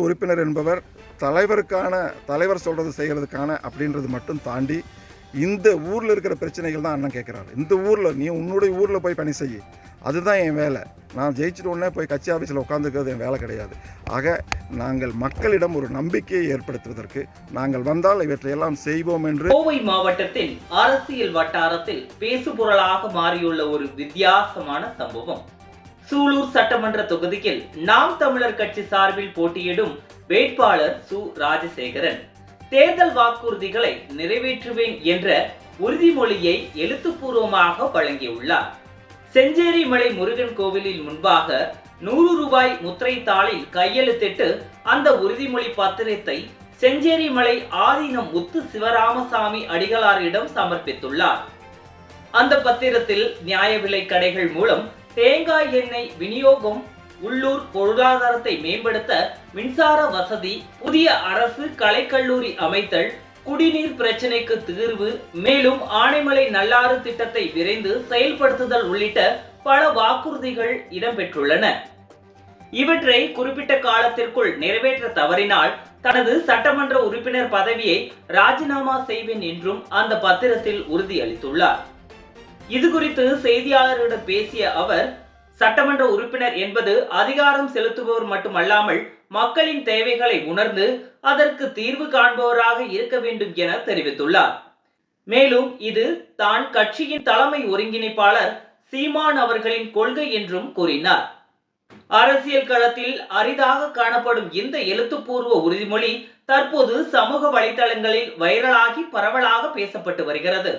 உறுப்பினர் என்பவர் தலைவர் சொல்கிறது செய்கிறதுக்கான அப்படின்றது மட்டும் தாண்டி இந்த ஊரில் இருக்கிற பிரச்சனைகள் தான் அண்ணன் கேட்குறாரு. இந்த ஊரில் நீ உன்னுடைய ஊரில் போய் பணி செய்ய, அதுதான் என் வேலை. நான் ஜெயிச்சுட்டு உடனே போய் கட்சி ஆஃபீஸில் உட்காந்துக்கிறது என் வேலை கிடையாது. ஆக நாங்கள் மக்களிடம் ஒரு நம்பிக்கையை ஏற்படுத்துவதற்கு நாங்கள் வந்தால் இவற்றையெல்லாம் செய்வோம் என்று. கோவை மாவட்டத்தில் அரசியல் வட்டாரத்தில் பேசுபொருளாக மாறியுள்ள ஒரு வித்தியாசமான சம்பவம். சூலூர் சட்டமன்ற தொகுதியில் நாம் தமிழர் கட்சி சார்பில் போட்டியிடும் வேட்பாளர் சு ராஜசேகரன் தேர்தல் வாக்குறுதிகளை நிறைவேற்றுவேன் என்ற உறுதிமொழியை எழுத்துப்பூர்வமாக வழங்கியுள்ளார். செஞ்சேரி மலை முருகன் கோவிலில் முன்பாக 100 ரூபாய் முத்திரை தாளில் கையெழுத்திட்டு அந்த உறுதிமொழி பத்திரத்தை செஞ்சேரி மலை ஆதீனம் முத்து சிவராமசாமி அடிகளாரிடம் சமர்ப்பித்துள்ளார். அந்த பத்திரத்தில் நியாய விலை கடைகள் மூலம் தேங்காய் எண்ணெய் விநியோகம், உள்ளூர் பொருளாதாரத்தை மேம்படுத்த மின்சார வசதி, புதிய அரசு கலைக்கல்லூரி அமைத்தல், குடிநீர் பிரச்சனைக்கு தீர்வு, மேலும் ஆனைமலை நல்லாறு திட்டத்தை விரைந்து செயல்படுத்துதல் உள்ளிட்ட பல வாக்குறுதிகள் இடம்பெற்றுள்ளன. இவற்றை குறிப்பிட்ட காலத்திற்குள் நிறைவேற்ற தவறினால் தனது சட்டமன்ற உறுப்பினர் பதவியை ராஜினாமா செய்வேன் என்றும் அந்த பத்திரத்தில் உறுதியளித்துள்ளார். இது குறித்து செய்தியாளர்களிடம் பேசிய அவர், சட்டமன்ற உறுப்பினர் என்பது அதிகாரம் செலுத்துபவர் மட்டுமல்லாமல் மக்களின் தேவைகளை உணர்ந்து அதற்கு தீர்வு காண்பவராக இருக்க வேண்டும் என தெரிவித்துள்ளார். மேலும் இது தான் கட்சியின் தலைமை ஒருங்கிணைப்பாளர் சீமான் அவர்களின் கொள்கை என்றும் கூறினார். அரசியல் களத்தில் அரிதாக காணப்படும் இந்த எழுத்துப்பூர்வ உறுதிமொழி தற்போது சமூக வலைதளங்களில் வைரலாகி பரவலாக பேசப்பட்டு வருகிறது.